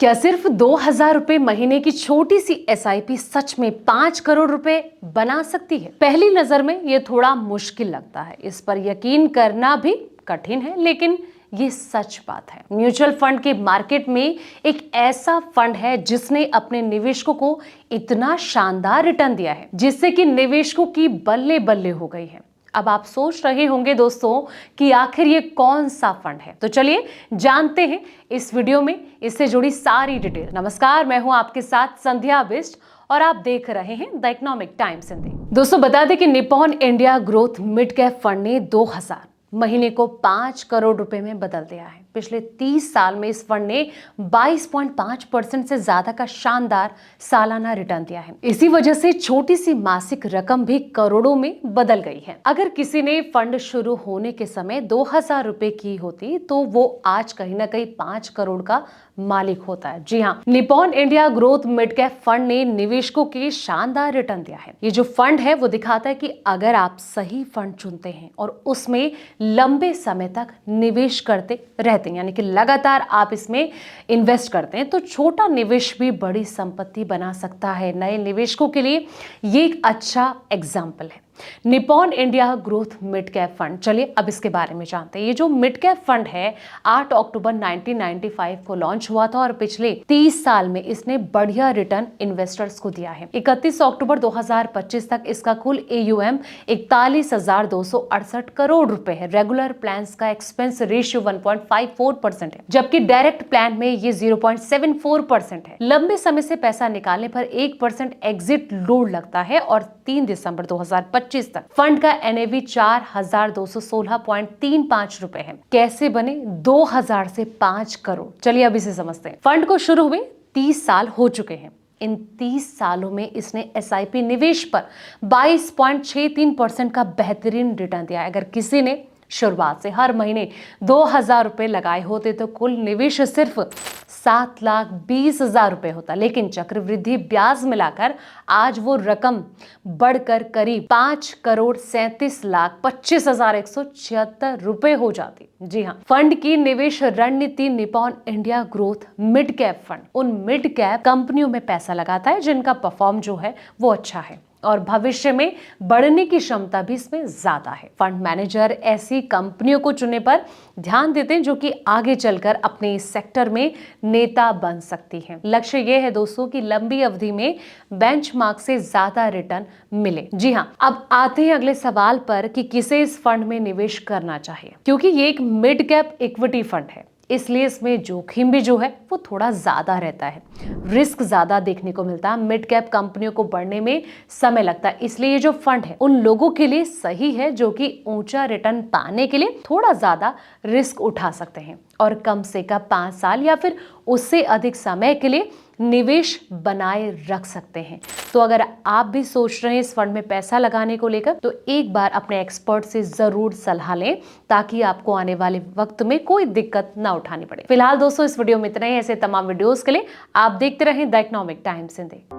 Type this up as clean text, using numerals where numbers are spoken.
क्या सिर्फ 2,000 रुपए महीने की छोटी सी एसआईपी सच में 5 करोड़ रुपए बना सकती है? पहली नजर में ये थोड़ा मुश्किल लगता है, इस पर यकीन करना भी कठिन है, लेकिन ये सच बात है। म्यूचुअल फंड के मार्केट में एक ऐसा फंड है जिसने अपने निवेशकों को इतना शानदार रिटर्न दिया है जिससे कि निवेशकों की बल्ले बल्ले हो गई है। अब आप सोच रहे होंगे दोस्तों कि आखिर ये कौन सा फंड है, तो चलिए जानते हैं इस वीडियो में इससे जुड़ी सारी डिटेल। नमस्कार, मैं हूं आपके साथ संध्या बिष्ट और आप देख रहे हैं द इकोनॉमिक टाइम्स हिंदी। दोस्तों बता दें कि Nippon India growth mid cap fund ने 2000 महीने को 5 करोड़ रुपए में बदल दिया है। पिछले 30 साल में इस फंड ने 22.5% से ज्यादा का शानदार सालाना रिटर्न दिया है। इसी वजह से छोटी सी मासिक रकम भी करोड़ों में बदल गई है। अगर किसी ने फंड शुरू होने के समय 2000 रुपए की होती तो वो आज कहीं ना कहीं 5 करोड़ का मालिक होता है। जी हाँ, Nippon India growth mid cap fund ने निवेशकों के शानदार रिटर्न दिया है। ये जो फंड है वो दिखाता है कि अगर आप सही फंड चुनते हैं और उसमें लंबे समय तक निवेश करते रहते हैं, यानी कि लगातार आप इसमें इन्वेस्ट करते हैं, तो छोटा निवेश भी बड़ी संपत्ति बना सकता है। नए निवेशकों के लिए ये एक अच्छा एग्जाम्पल है Nippon India growth mid cap fund. चलिए अब इसके बारे में जानते हैं। ये जो मिड कैप फंड है 8 अक्टूबर 1995 को लॉन्च हुआ था और पिछले 30 साल में इसने बढ़िया रिटर्न इन्वेस्टर्स को दिया है। 31 अक्टूबर 2025 तक इसका कुल AUM 41,268 करोड़ रुपए है। रेगुलर प्लान का एक्सपेंस रेशियो 1.54% है, जबकि डायरेक्ट प्लान में ये 0.74% है। लंबे समय से पैसा निकालने पर 1% एग्जिट लोड लगता है और 3 दिसंबर 2025 तक फंड का NAV 4,216.35 रुपए है। कैसे बने 2000 से 5 करोड़? चलिए अब इसे समझते हैं। फंड को शुरू हुए 30 साल हो चुके हैं। इन 30 सालों में इसने SIP निवेश पर 22.63% का बेहतरीन रिटर्न दिया है। अगर किसी ने शुरुआत से हर महीने 2000 रुपए लगाए होते तो कुल निवेश सिर्फ 7,20,000 रुपए होता, लेकिन चक्रवृद्धि ब्याज मिलाकर आज वो रकम बढ़कर करीब 5,37,25,176 रुपए हो जाती। जी हाँ, फंड की निवेश रणनीति Nippon India growth mid cap fund उन मिड कैप कंपनियों में पैसा लगाता है जिनका परफॉर्म जो है वो अच्छा है और भविष्य में बढ़ने की क्षमता भी इसमें ज्यादा है। फंड मैनेजर ऐसी कंपनियों को चुनने पर ध्यान देते हैं जो कि आगे चलकर अपने इस सेक्टर में नेता बन सकती हैं। लक्ष्य ये है दोस्तों कि लंबी अवधि में बेंचमार्क से ज्यादा रिटर्न मिले। जी हाँ, अब आते हैं अगले सवाल पर कि किसे इस फंड में निवेश करना चाहिए। क्योंकि ये एक मिड कैप इक्विटी फंड है, इसलिए इसमें जोखिम भी जो है वो थोड़ा ज्यादा रहता है, रिस्क ज्यादा देखने को मिलता है। मिड कैप कंपनियों को बढ़ने में समय लगता है, इसलिए ये जो फंड है उन लोगों के लिए सही है जो कि ऊंचा रिटर्न पाने के लिए थोड़ा ज्यादा रिस्क उठा सकते हैं और कम से कम 5 साल या फिर उससे अधिक समय के लिए निवेश बनाए रख सकते हैं। तो अगर आप भी सोच रहे हैं इस फंड में पैसा लगाने को लेकर, तो एक बार अपने एक्सपर्ट से जरूर सलाह लें ताकि आपको आने वाले वक्त में कोई दिक्कत ना उठानी पड़े। फिलहाल दोस्तों इस वीडियो में इतना ही। ऐसे तमाम वीडियोस के लिए आप देखते रहें द इकोनॉमिक टाइम्स हिंदी।